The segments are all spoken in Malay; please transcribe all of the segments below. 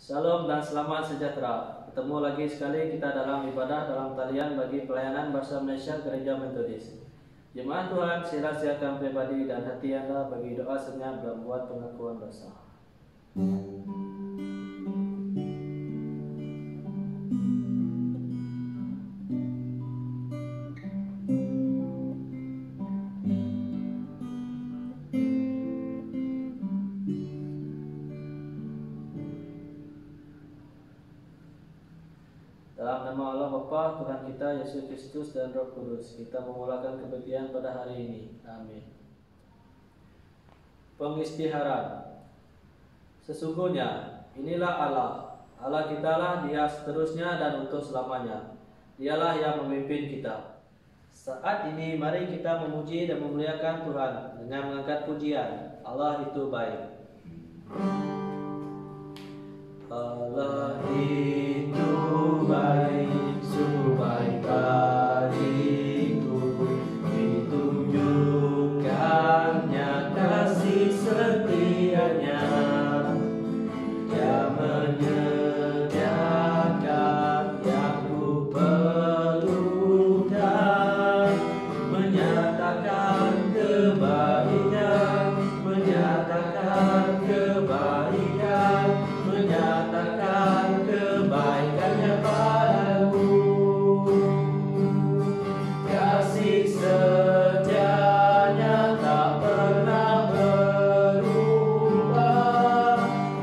Shalom dan selamat sejahtera. Ketemu lagi sekali kita dalam ibadah dalam talian bagi pelayanan Bahasa Malaysia Gereja Metodis. Jemaat Tuhan, sila siapkan pribadi dan hati Anda bagi doa senyap dan buat pengakuan dosa. Dalam nama Allah Bapa, Tuhan kita, Yesus Kristus dan Roh Kudus, kita memulakan kebaktian pada hari ini. Amin. Pengistiharan. Sesungguhnya, inilah Allah. Allah kitalah, Dia seterusnya dan untuk selamanya. Dialah yang memimpin kita. Saat ini, mari kita memuji dan memuliakan Tuhan dengan mengangkat pujian. Allah itu baik. Allah itu baik, sebaik bagiku, ditunjukkannya kasih setianya. Dia menyediakan yang ku perlukan, menyatakan kebaikan, menyatakan kebaikan, menyatakan kebaikannya padaku. Kasih setianya tak pernah berubah,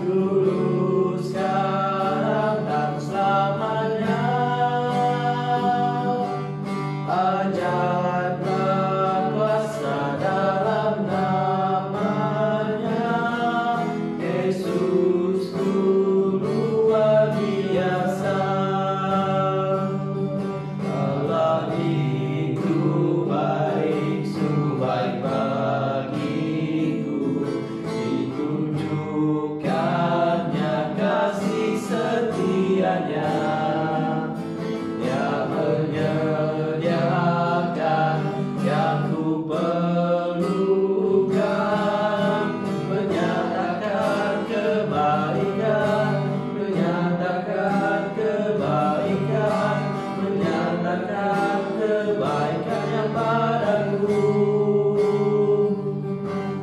dulu, sekarang, dan selamanya. Ajaiblah kuasa dalam namanya, Yesus luar biasa. Allah itu baik, sebaik bagiku, ditunjukkannya kasih setianya. Dia menyediakan yang ku perlukan, menyatakan kebaikan, menyatakan kebaikan, menyatakan kebaikannya padaku.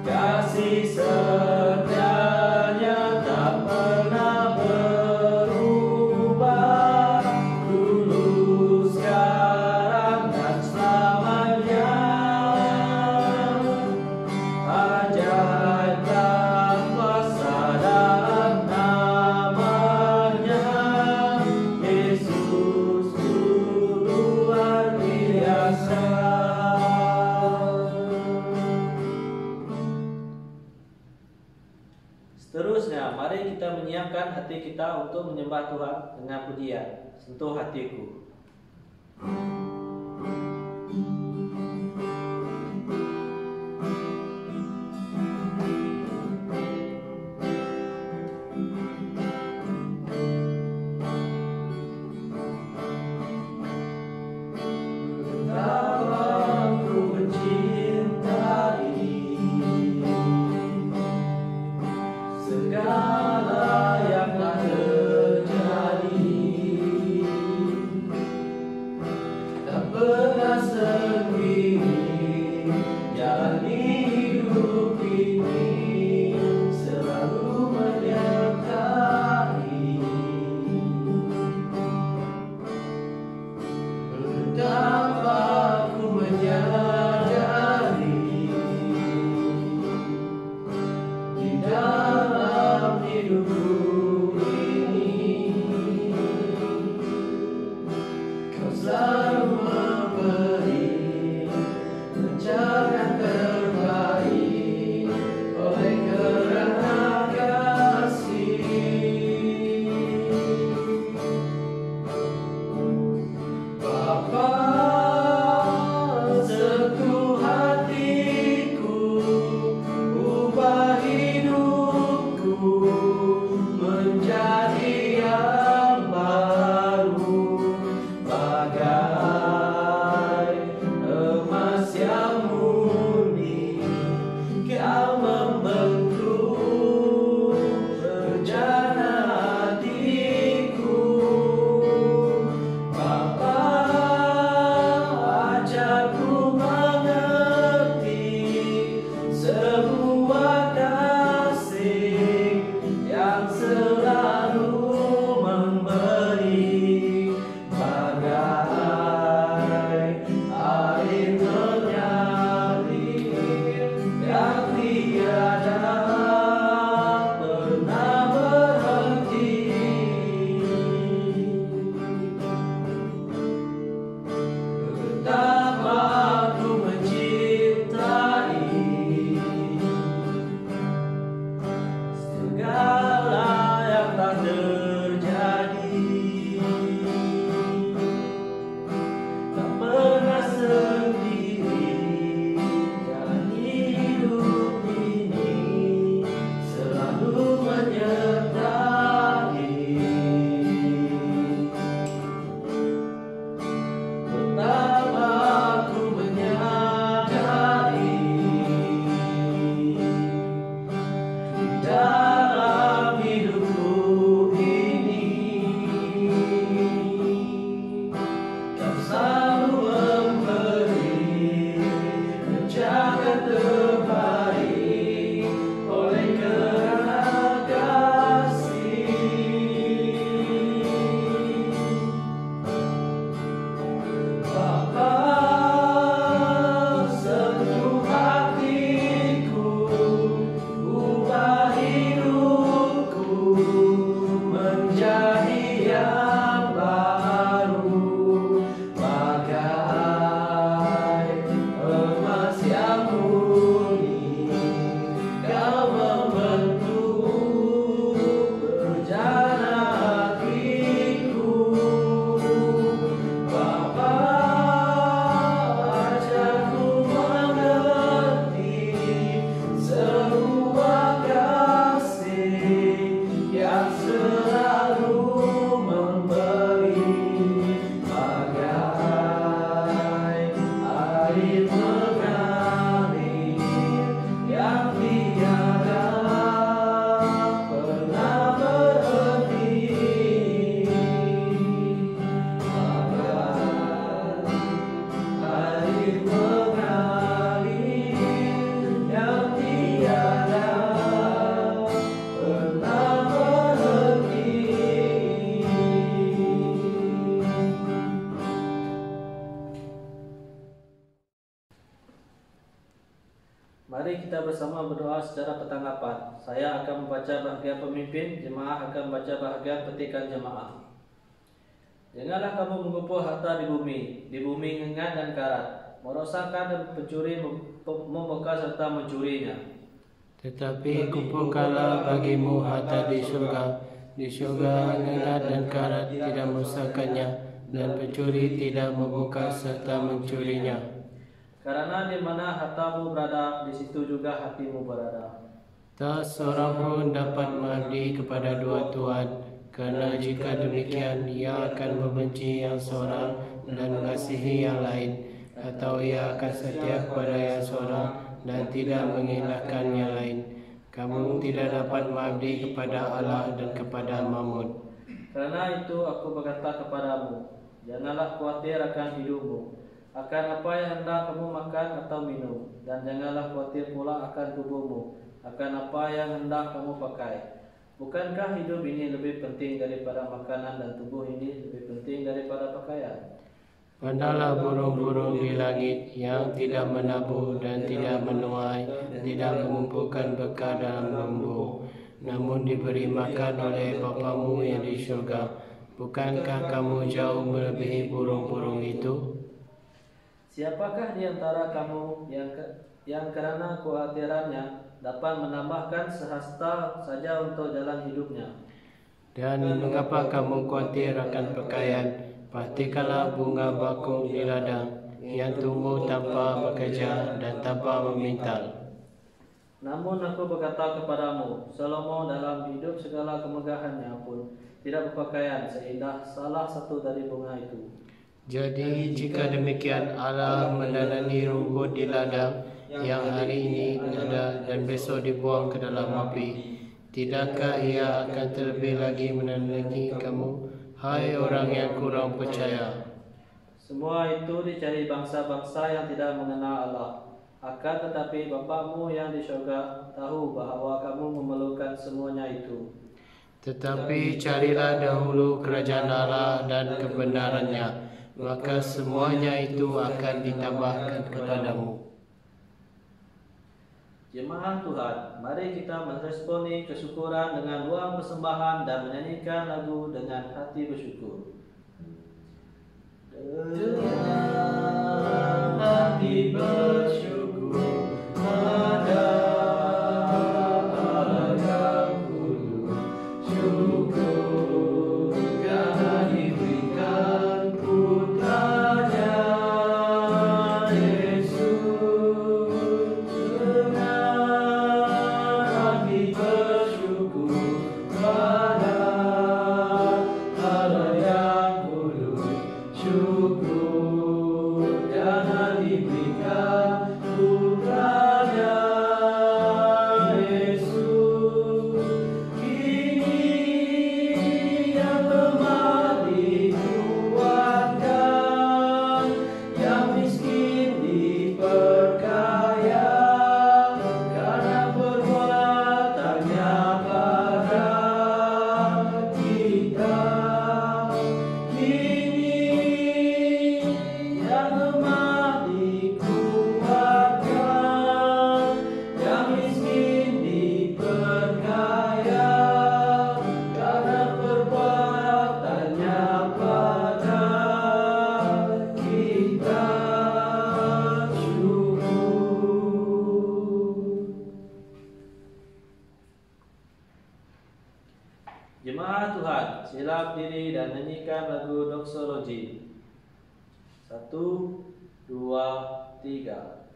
Kasih setianya tak pernah berubah, dulu, sekarang, dan selamanya. Ajaiblah kuasa dalam namanya, Yesus luar biasa. Seterusnya, mari kita menyiapkan hati kita untuk menyembah Tuhan dengan pujian. Sentuh hatiku. Betapa ku mencintai segala yang telah terjadi. Tak pernah sendiri jalani hidup ini, selalu menyertai. Betapa ku menyadari di dalam hidupku ini, Kau selalu memberi rencana terbaik oleh kerana kasih. Bapa, sentuh hatiku, ubah hidupku, bersama berdoa secara pertanggapan. Saya akan membaca bahagian pemimpin, jemaah akan membaca bahagian petikan jemaah. Janganlah kamu mengumpul harta di bumi ngengat dan karat, merosakkan dan pencuri membakar serta mencurinya. Tetapi kumpulkanlah bagimu harta di surga ngengat dan karat tidak merosakkannya, dan pencuri tidak membakar serta mencurinya. Karena di mana hartamu berada, di situ juga hatimu berada. Tak seorang pun dapat mengabdi kepada dua tuan, kerana jika demikian ia akan membenci yang seorang dan mengasihi yang lain, atau ia akan setia kepada yang seorang dan tidak mengindahkan yang lain. Kamu tidak dapat mengabdi kepada Allah dan kepada Mammon. Karena itu aku berkata kepadamu, janganlah khawatir akan hidupmu, akan apa yang hendak kamu makan atau minum, dan janganlah khawatir pula akan tubuhmu, akan apa yang hendak kamu pakai. Bukankah hidup ini lebih penting daripada makanan dan tubuh ini lebih penting daripada pakaian? Pandanglah burung-burung di langit yang tidak menabur dan tidak menuai, tidak mengumpulkan bekal dalam lumbung, namun diberi makan oleh Bapamu yang di surga. Bukankah kamu jauh melebihi burung-burung itu? Siapakah di antara kamu yang karena kekhawatirannya dapat menambahkan sehasta saja untuk jalan hidupnya? Dan mengapa kamu khawatir akan pakaian? Perhatikanlah bunga bakung di ladang, yang tumbuh tanpa bekerja dan tanpa memintal. Namun aku berkata kepadamu, Salomo dalam hidup segala kemegahannya pun tidak berpakaian seindah salah satu dari bunga itu. Jadi jika demikian Allah mendanani rumput di ladang yang hari ini ada dan besok dibuang ke dalam api, tidakkah ia akan terlebih lagi menandani kamu, hai orang yang kurang percaya? Semua itu dicari bangsa-bangsa yang tidak mengenal Allah. Akan tetapi Bapamu yang di surga tahu bahawa kamu memerlukan semuanya itu. Tetapi carilah dahulu kerajaan Allah dan kebenarannya, maka semuanya itu akan ditambahkan kepadamu. Jemaah Tuhan, mari kita meresponi kesyukuran dengan ruang persembahan dan menyanyikan lagu dengan hati bersyukur. Dengan hati bersyukur pada Allah yang kudus, syukur karena diberikan putranya Yesus. Dengan hati bersyukur pada Allah yang kudus, syukur karena diberikan putranya Yesus. Kini yang lemah dikuatkan, yang miskin diperkaya, karena perbuatannya pada kita. Kini yang lemah dikuatkan, yang miskin diperkaya, karena perbuatannya pada kita. Syukur. Jemaah Tuhan, sila berdiri dan nyanyikan lagu doksologi. 1, 2, 3.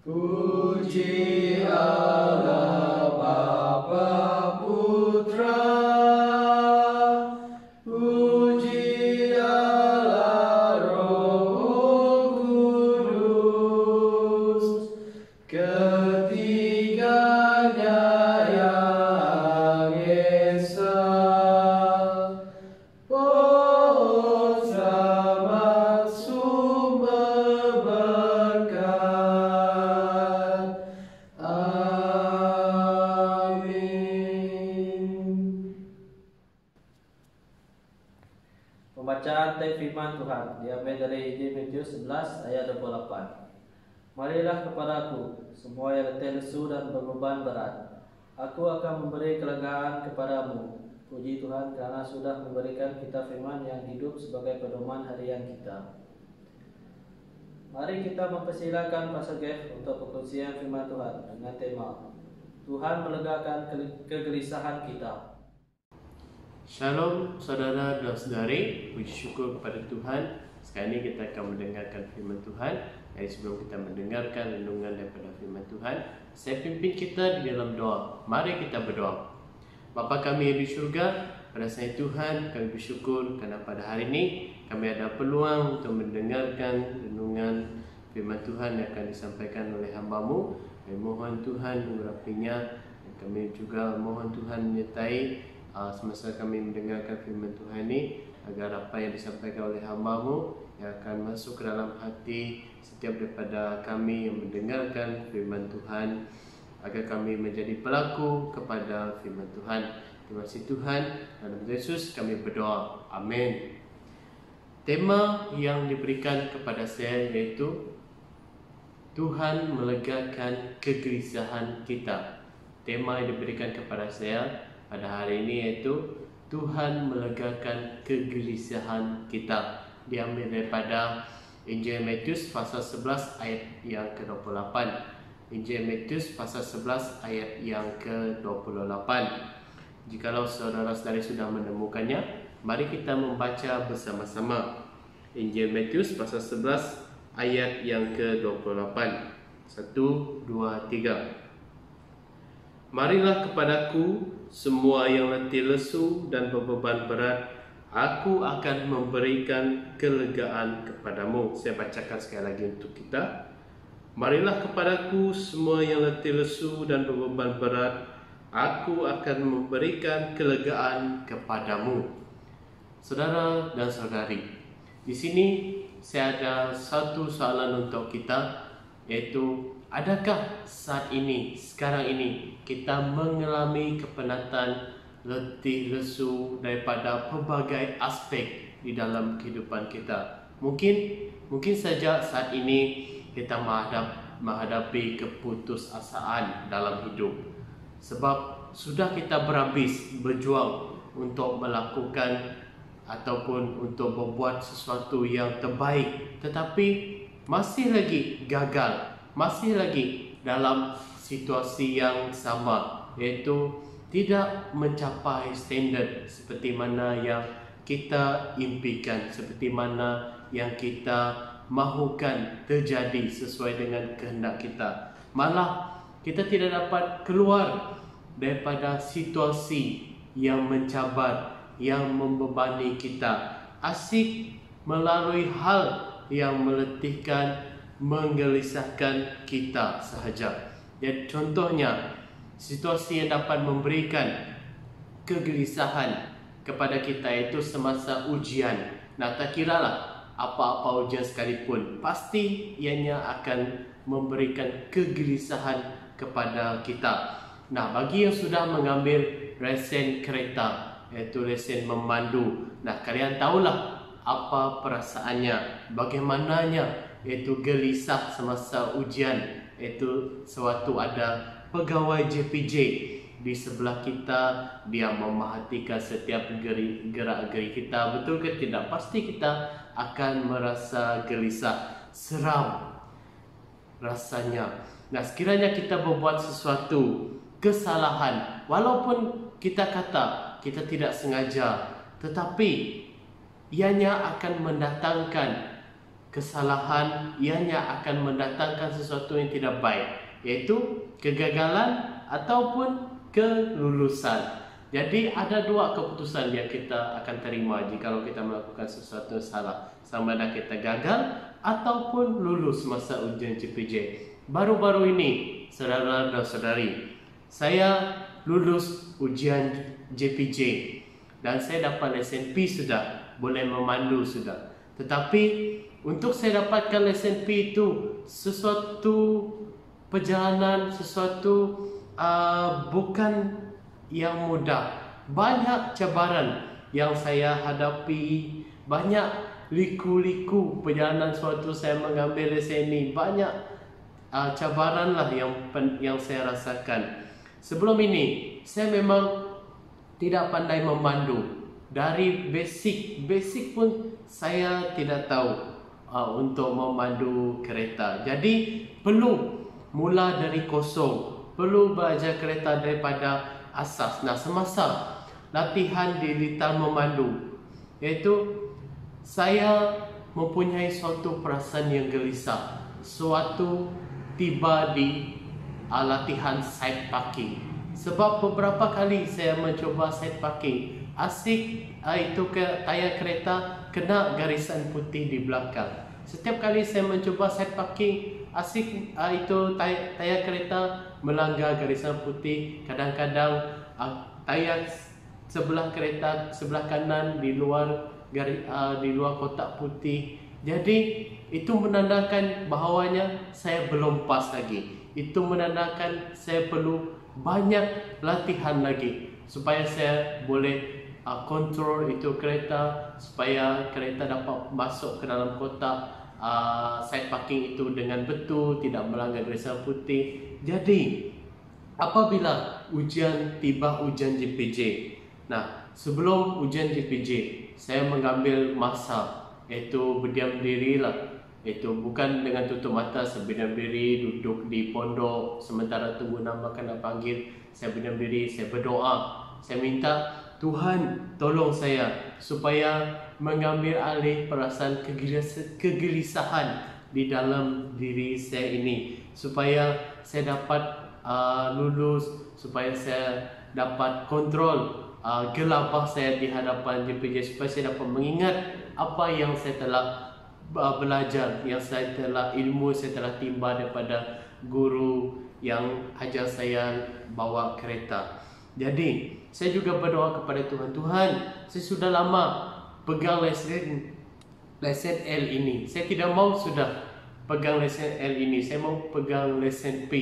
Puji Allah Bapa Putra, puji Allah Roh Kudus, ketiganya yang esa. Oh selamat sumber berkat. Amin. Pembacaan teks firman Tuhan diambil dari Injil Matius 11 ayat 28. Marilah kepadaku, semua yang letih lesu dan berbeban berat. Aku akan memberi kelegaan kepadamu. Puji Tuhan karena sudah memberikan kita firman yang hidup sebagai pedoman harian kita. Mari kita mempersilakan Pastor Gev untuk perkongsian firman Tuhan dengan tema Tuhan melegakan kegelisahan kita. Shalom saudara dan saudari, puji syukur kepada Tuhan. Sekarang ini kita akan mendengarkan firman Tuhan. Jadi sebelum kita mendengarkan renungan daripada firman Tuhan, saya pimpin kita di dalam doa. Mari kita berdoa. Bapa kami yang di syurga, pada saat Tuhan kami bersyukur kerana pada hari ini kami ada peluang untuk mendengarkan renungan firman Tuhan yang akan disampaikan oleh hamba-Mu. Kami mohon Tuhan mengurapinya, dan kami juga mohon Tuhan menyertai semasa kami mendengarkan firman Tuhan ini, agar apa yang disampaikan oleh hamba-Mu yang akan masuk ke dalam hati setiap daripada kami yang mendengarkan firman Tuhan, agar kami menjadi pelaku kepada firman Tuhan. Terima kasih Tuhan, dalam nama Yesus kami berdoa. Amin. Tema yang diberikan kepada saya iaitu Tuhan melegakan kegelisahan kita. Tema yang diberikan kepada saya pada hari ini iaitu Tuhan melegakan kegelisahan kita. Diambil daripada Injil Matius pasal 11 ayat yang ke-28. Injil Matius pasal 11 ayat yang ke-28. Jikalau saudara-saudari sudah menemukannya, mari kita membaca bersama-sama. Injil Matius pasal 11 ayat yang ke-28. 1, 2, 3. Marilah kepadaku semua yang letih lesu dan berbeban berat, aku akan memberikan kelegaan kepadamu. Saya bacakan sekali lagi untuk kita. Marilah kepadaku semua yang letih lesu dan berbeban berat, aku akan memberikan kelegaan kepadamu. Saudara dan saudari, di sini saya ada satu soalan untuk kita, yaitu adakah saat ini, sekarang ini, kita mengalami kepenatan, letih lesu daripada pelbagai aspek di dalam kehidupan kita? Mungkin saja saat ini kita menghadapi keputusasaan dalam hidup, sebab sudah kita berhabis berjuang untuk melakukan ataupun untuk membuat sesuatu yang terbaik, tetapi masih lagi gagal, masih lagi dalam situasi yang sama, iaitu tidak mencapai standard seperti mana yang kita impikan, seperti mana yang kita mahukan terjadi sesuai dengan kehendak kita. Malah kita tidak dapat keluar daripada situasi yang mencabar, yang membebani kita, asyik melalui hal yang meletihkan, menggelisahkan kita sahaja. Jadi contohnya, situasi yang dapat memberikan kegelisahan kepada kita itu semasa ujian. Nah, tak kiralah apa-apa ujian sekalipun, pasti ianya akan memberikan kegelisahan kepada kita. Nah, bagi yang sudah mengambil lesen kereta, iaitu lesen memandu, nah kalian tahulah apa perasaannya, bagaimananya, iaitu gelisah semasa ujian, iaitu sewaktu ada pegawai JPJ di sebelah kita, dia memerhatikan setiap gerak-gerik kita, betul ke tidak? Pasti kita akan merasa gelisah, seram rasanya. Nah, sekiranya kita berbuat sesuatu kesalahan, walaupun kita kata kita tidak sengaja, tetapi ianya akan mendatangkan kesalahan, ianya akan mendatangkan sesuatu yang tidak baik, yaitu kegagalan ataupun kelulusan. Jadi ada dua keputusan yang kita akan terima jika kita melakukan sesuatu yang salah, sama ada kita gagal ataupun lulus masa ujian JPJ. Baru-baru ini, saudara dan saudari, saya lulus ujian JPJ dan saya dapat lesen P sudah, boleh memandu sudah. Tetapi untuk saya dapatkan lesen P itu sesuatu perjalanan, sesuatu bukan yang mudah. Banyak cabaran yang saya hadapi, banyak liku-liku perjalanan suatu saya mengambil lesen ini, banyak cabaran lah yang saya rasakan. Sebelum ini saya memang tidak pandai memandu. Dari basic pun saya tidak tahu untuk memandu kereta. Jadi perlu mula dari kosong, perlu belajar kereta daripada asas. Nah, semasa latihan di litar memandu, iaitu saya mempunyai suatu perasaan yang gelisah. Suatu tiba di latihan side parking. Sebab beberapa kali saya mencoba side parking, asik itu ke tayar kereta kena garisan putih di belakang. Setiap kali saya mencoba side parking, asik itu tayar kereta melanggar garisan putih. Kadang-kadang tayar sebelah kereta sebelah kanan di luar kotak putih. Jadi itu menandakan bahawanya saya belum pas lagi. Itu menandakan saya perlu banyak latihan lagi supaya saya boleh kontrol itu kereta, supaya kereta dapat masuk ke dalam kotak side parking itu dengan betul, tidak melanggar garisan putih. Jadi apabila ujian JPJ, nah sebelum ujian JPJ saya mengambil masa, iaitu berdiam diri lah. Itu bukan dengan tutup mata, saya berdiam diri, duduk di pondok sementara tunggu nama kena panggil. Saya berdiam diri, saya berdoa, saya minta Tuhan tolong saya supaya mengambil alih perasaan kegelisahan di dalam diri saya ini, supaya saya dapat lulus, supaya saya dapat kontrol gelabah saya di hadapan JPJ, supaya saya dapat mengingat apa yang saya telah belajar, ilmu saya telah timba daripada guru yang ajar saya bawa kereta. Jadi saya juga berdoa kepada Tuhan, Tuhan, saya sudah lama pegang lesen L ini. Saya tidak mau sudah pegang lesen L ini, saya mau pegang lesen P.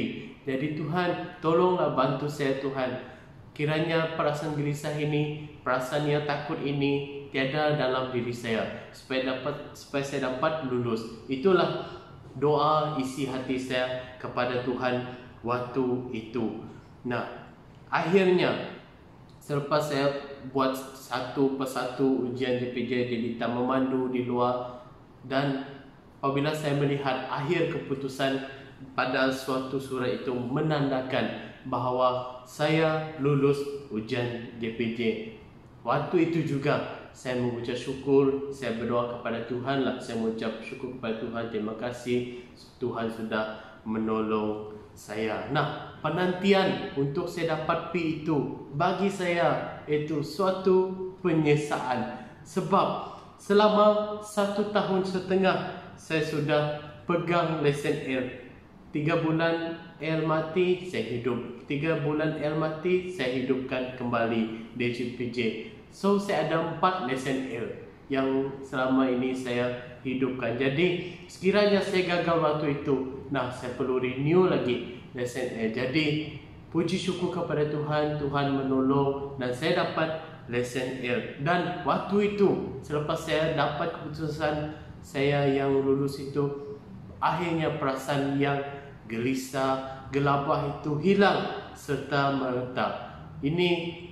Jadi Tuhan, tolonglah bantu saya Tuhan. Kiranya perasaan gelisah ini, perasaan yang takut ini tiada dalam diri saya, supaya saya dapat lulus. Itulah doa isi hati saya kepada Tuhan waktu itu. Nah, akhirnya selepas saya buat satu persatu ujian JPJ di litar memandu di luar, dan apabila saya melihat akhir keputusan pada suatu surat itu menandakan bahawa saya lulus ujian JPJ, waktu itu juga saya mengucap syukur, saya berdoa kepada Tuhan lah. Saya mengucap syukur kepada Tuhan, terima kasih Tuhan sudah menolong saya. Nah, penantian untuk saya dapat P itu bagi saya itu suatu penyesalan. Sebab selama 1 tahun setengah saya sudah pegang lesen L. 3 bulan L mati, saya hidup. 3 bulan L mati, saya hidupkan kembali di JPJ. So saya ada 4 lesen L yang selama ini saya hidupkan. Jadi sekiranya saya gagal waktu itu, nah saya perlu renew lagi lesen L. Jadi puji syukur kepada Tuhan, Tuhan menolong dan saya dapat lesen L. Dan waktu itu selepas saya dapat keputusan saya yang lulus itu, akhirnya perasaan yang gelisah, gelabah itu hilang serta merata. Ini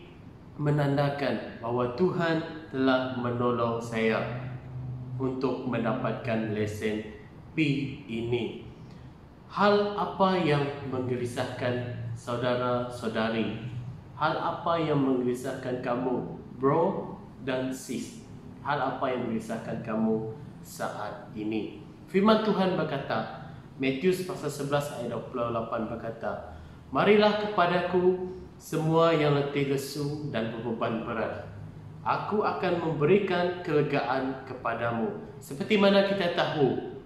menandakan bahawa Tuhan telah menolong saya untuk mendapatkan lesen P ini. Hal apa yang menggelisahkan saudara-saudari? Hal apa yang menggelisahkan kamu, bro dan sis? Hal apa yang menggelisahkan kamu saat ini? Firman Tuhan berkata, Matius pasal 11 ayat 28 berkata, marilah kepadaku semua yang letih lesu dan berbeban berat, aku akan memberikan kelegaan kepadamu. Seperti mana kita tahu,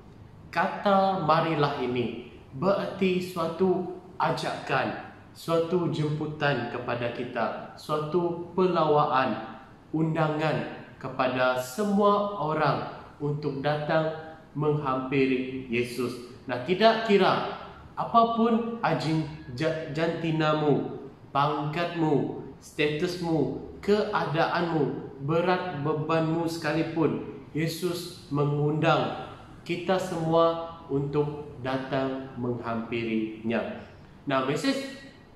kata marilah ini berarti suatu ajakan, suatu jemputan kepada kita, suatu pelawaan, undangan kepada semua orang untuk datang menghampiri Yesus. Nah, tidak kira apapun jantinamu, pangkatmu, statusmu, keadaanmu, berat bebanmu sekalipun, Yesus mengundang kita semua untuk datang menghampirinya. Nah, mesej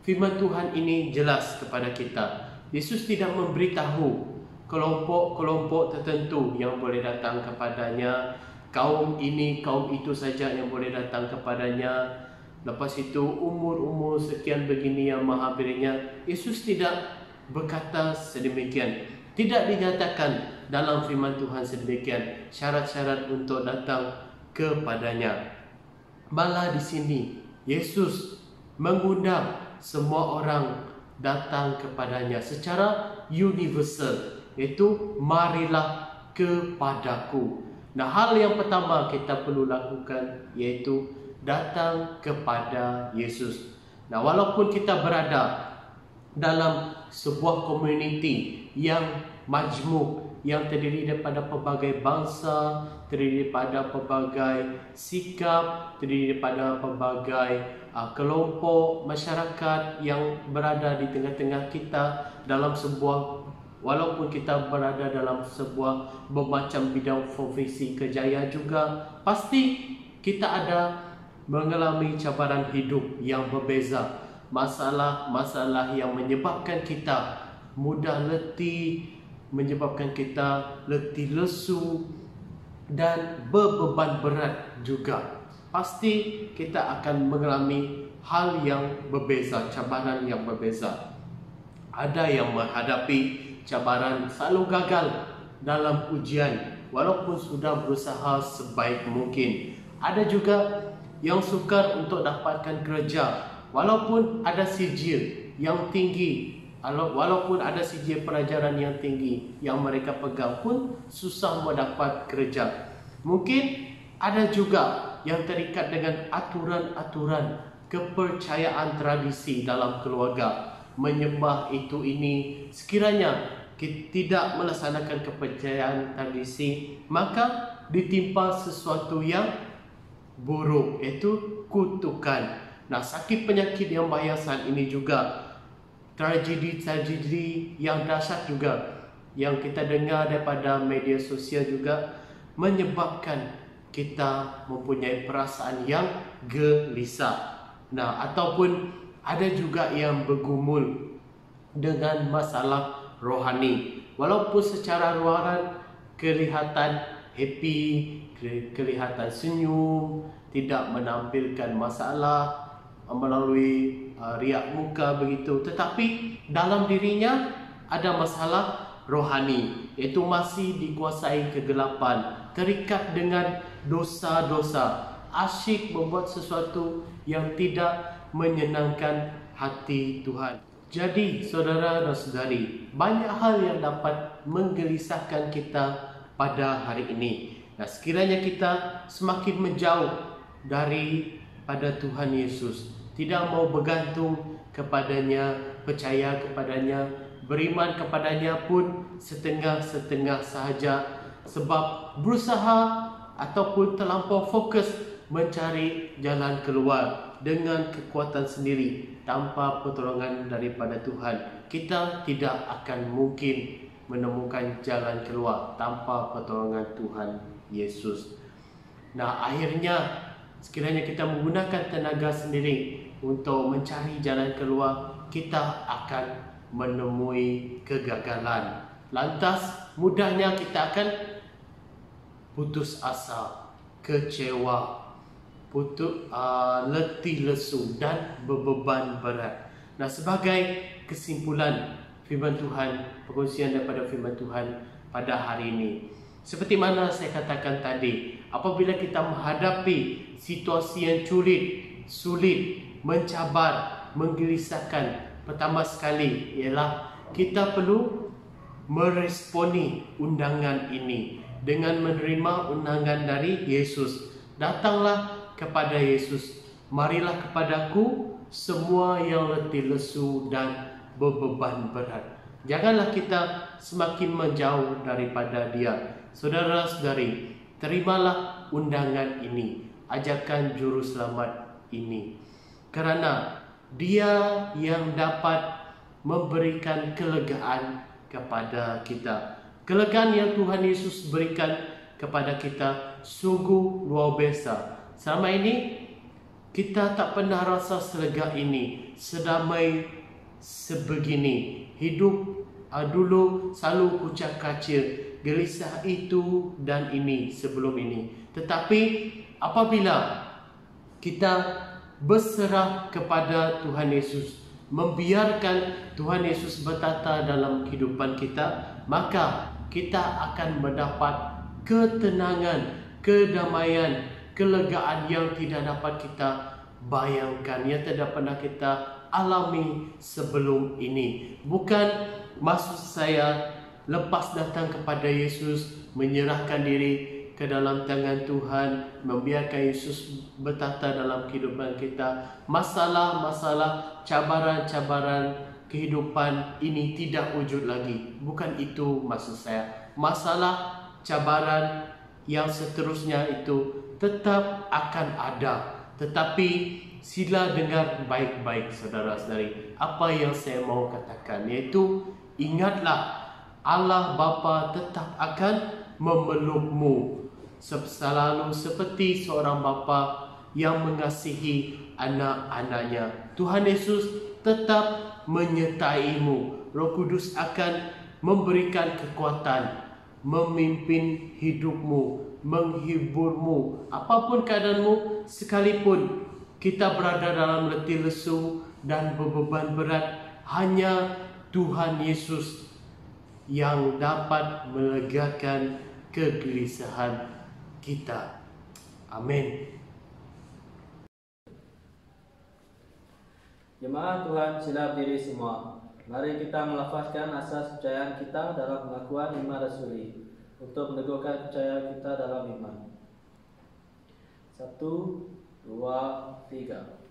firman Tuhan ini jelas kepada kita. Yesus tidak memberitahu kelompok-kelompok tertentu yang boleh datang kepadanya, kaum ini, kaum itu saja yang boleh datang kepadanya. Lepas itu umur-umur sekian begini yang menghampirinya. Yesus tidak berkata sedemikian. Tidak dinyatakan dalam firman Tuhan sedemikian syarat-syarat untuk datang kepadanya. Malah di sini Yesus mengundang semua orang datang kepadanya secara universal, iaitu marilah kepadaku. Nah, hal yang pertama kita perlu lakukan iaitu datang kepada Yesus. Nah, walaupun kita berada dalam sebuah komuniti yang majmuk, yang terdiri daripada pelbagai bangsa, terdiri daripada pelbagai sikap, terdiri daripada pelbagai kelompok masyarakat yang berada di tengah-tengah kita dalam sebuah, walaupun kita berada dalam sebuah bermacam bidang profesi kerjaya juga, pasti kita ada mengalami cabaran hidup yang berbeza, masalah-masalah yang menyebabkan kita mudah letih, menyebabkan kita letih lesu dan berbeban berat juga. Pasti kita akan mengalami hal yang berbeza, cabaran yang berbeza. Ada yang menghadapi cabaran selalu gagal dalam ujian walaupun sudah berusaha sebaik mungkin. Ada juga yang sukar untuk dapatkan kerja walaupun ada sijil yang tinggi, walaupun ada sijil pelajaran yang tinggi yang mereka pegang pun susah mendapat kerja. Mungkin ada juga yang terikat dengan aturan-aturan kepercayaan tradisi dalam keluarga, menyembah itu ini. Sekiranya kita tidak melaksanakan kepercayaan tradisi, maka ditimpa sesuatu yang buruk, iaitu kutukan. Nah, sakit penyakit yang bahaya saat ini juga, tragedi-tragedi yang dahsyat juga yang kita dengar daripada media sosial juga menyebabkan kita mempunyai perasaan yang gelisah. Nah, ataupun ada juga yang bergumul dengan masalah rohani. Walaupun secara luaran kelihatan happy, kelihatan senyum, tidak menampilkan masalah melalui riak muka begitu, tetapi dalam dirinya ada masalah rohani, iaitu masih dikuasai kegelapan, terikat dengan dosa-dosa, asyik membuat sesuatu yang tidak menyenangkan hati Tuhan. Jadi, saudara dan saudari, banyak hal yang dapat menggelisahkan kita pada hari ini. Nah, sekiranya kita semakin menjauh daripada Tuhan Yesus, tidak mau bergantung kepadanya, percaya kepadanya, beriman kepadanya pun setengah-setengah sahaja, sebab berusaha ataupun terlampau fokus mencari jalan keluar dengan kekuatan sendiri tanpa pertolongan daripada Tuhan. Kita tidak akan mungkin menemukan jalan keluar tanpa pertolongan Tuhan Yesus. Nah, akhirnya sekiranya kita menggunakan tenaga sendiri untuk mencari jalan keluar, kita akan menemui kegagalan. Lantas mudahnya kita akan putus asa, kecewa, letih lesu dan berbeban berat. Nah, sebagai kesimpulan firman Tuhan, perkongsian daripada firman Tuhan pada hari ini, seperti mana saya katakan tadi, apabila kita menghadapi situasi yang sulit, mencabar, menggelisahkan, pertama sekali ialah kita perlu meresponi undangan ini dengan menerima undangan dari Yesus. Datanglah kepada Yesus, marilah kepadaku semua yang letih lesu dan berbeban berat. Janganlah kita semakin menjauh daripada Dia. Saudara-saudari, terimalah undangan ini, ajakan juru selamat ini, kerana Dia yang dapat memberikan kelegaan kepada kita. Kelegaan yang Tuhan Yesus berikan kepada kita sungguh luar biasa, Selama ini kita tak pernah rasa selega ini, sedamai sebegini. Hidup dulu selalu kucak kaca, gelisah itu dan ini sebelum ini. Tetapi apabila kita berserah kepada Tuhan Yesus, membiarkan Tuhan Yesus bertata dalam kehidupan kita, maka kita akan mendapat ketenangan, kedamaian, kelegaan yang tidak dapat kita bayangkan, yang tidak pernah kita alami sebelum ini. Bukan maksud saya lepas datang kepada Yesus, menyerahkan diri ke dalam tangan Tuhan, membiarkan Yesus bertata dalam kehidupan kita. Masalah-masalah, cabaran-cabaran kehidupan ini tidak wujud lagi. Bukan itu maksud saya. Masalah, cabaran yang seterusnya itu tetap akan ada. Tetapi sila dengar baik-baik saudara-saudari apa yang saya mau katakan, yaitu ingatlah Allah Bapa tetap akan memelukmu selalu seperti seorang bapa yang mengasihi anak-anaknya. Tuhan Yesus tetap menyertaimu. Roh Kudus akan memberikan kekuatan, memimpin hidupmu, menghiburmu. Apapun keadaanmu, sekalipun kita berada dalam letih lesu dan beban berat, hanya Tuhan Yesus yang dapat melegakan kegelisahan kita. Amin. Jemaat Tuhan, sila berdiri semua. Mari kita melafazkan asas kepercayaan kita dalam pengakuan iman rasuli untuk meneguhkan kepercayaan kita dalam iman. 1, 2, 3.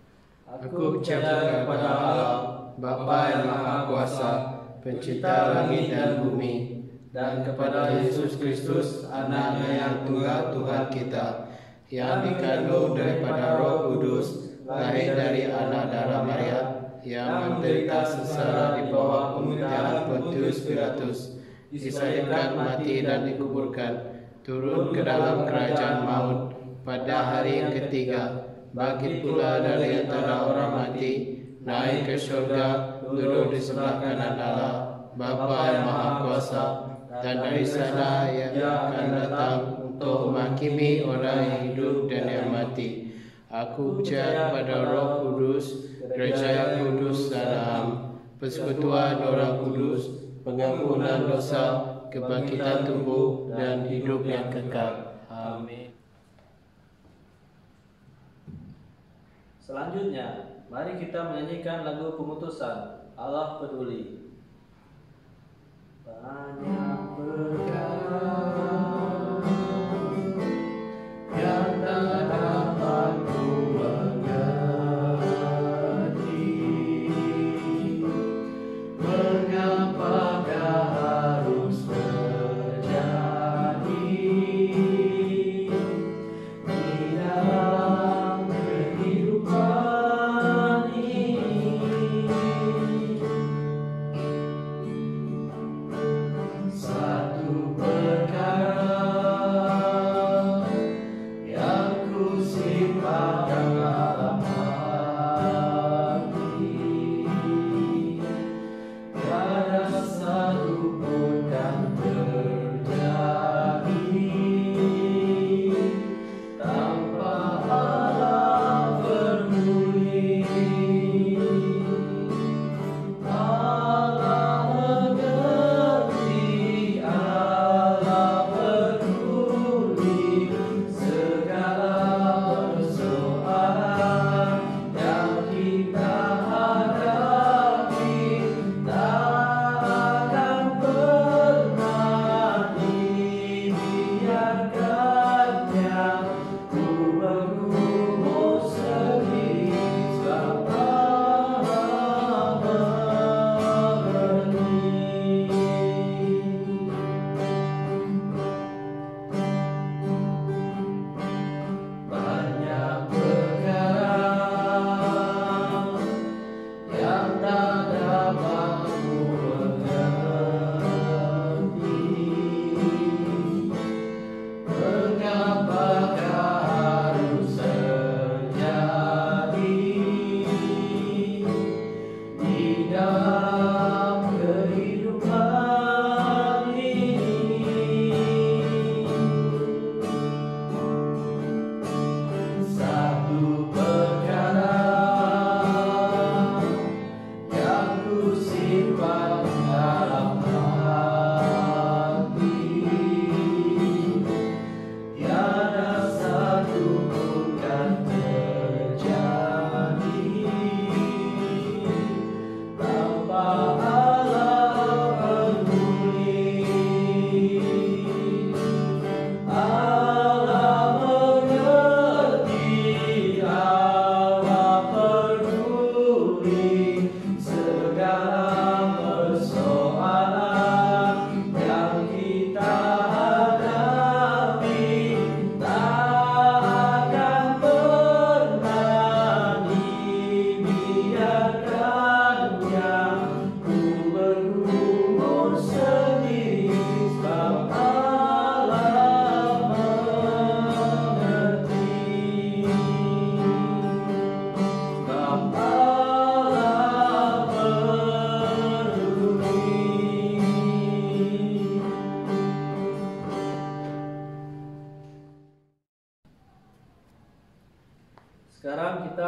Aku percaya kepada Allah, Bapa yang Maha Kuasa, Pencipta langit dan bumi, dan kepada Yesus Kristus, Anaknya yang tunggal Tuhan kita, yang dikandung daripada Roh Kudus, lahir dari anak darah Maria, yang menderita sengsara di bawah pemerintahan Pontius Pilatus, disalibkan, mati dan dikuburkan, turun ke dalam kerajaan maut, pada hari yang ketiga bangkit pula dari antara orang mati, naik ke surga, duduk di sebelah kanan Allah, Bapa yang Maha Kuasa, dan dari sana ia akan datang untuk menghakimi orang yang hidup dan yang mati. Aku percaya kepada Roh Kudus, Gereja yang kudus dan am, persekutuan orang kudus, pengampunan dosa, kebangkitan tubuh, dan hidup yang kekal. Amin. Selanjutnya, mari kita menyanyikan lagu pemutusan Allah Peduli. Banyak perkara yang tak dapat ku mengerti, mengapakah harus terjadi di dalam kehidupan ini.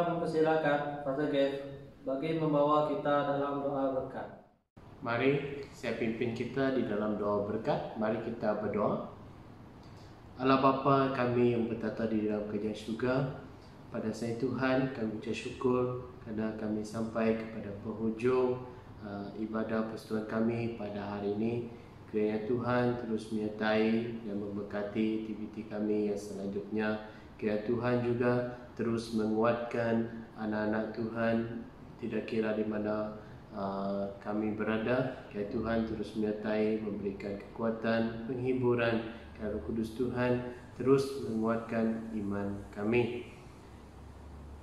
kita mempersilakan Father Gav bagi membawa kita dalam doa berkat. Mari saya pimpin kita di dalam doa berkat. Mari kita berdoa. Allah Bapa kami yang bertata di dalam kerajaan syurga, pada saat Tuhan kami ucap syukur kerana kami sampai kepada penghujung ibadah persekutuan kami pada hari ini. Kiranya Tuhan terus menyertai dan memberkati aktiviti kami yang selanjutnya. Kiranya Tuhan juga terus menguatkan anak-anak Tuhan tidak kira di mana kami berada. Kiranya Tuhan terus menyertai, memberikan kekuatan, penghiburan. Kiranya Roh Kudus Tuhan terus menguatkan iman kami.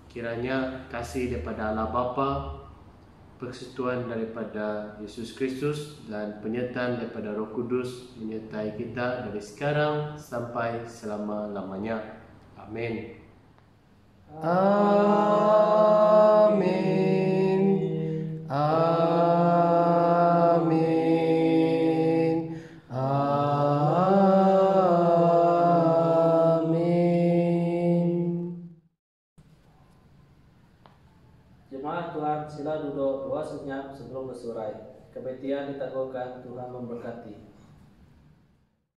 Kiranya kasih daripada Allah Bapa, persekutuan daripada Yesus Kristus dan penyertaan daripada Roh Kudus menyertai kita dari sekarang sampai selama-lamanya. Amin. Amin. Amin. Amin. Jemaat Tuhan, sila duduk doa senyap sebelum bersurai. Kebaktian ditangguhkan, Tuhan memberkati.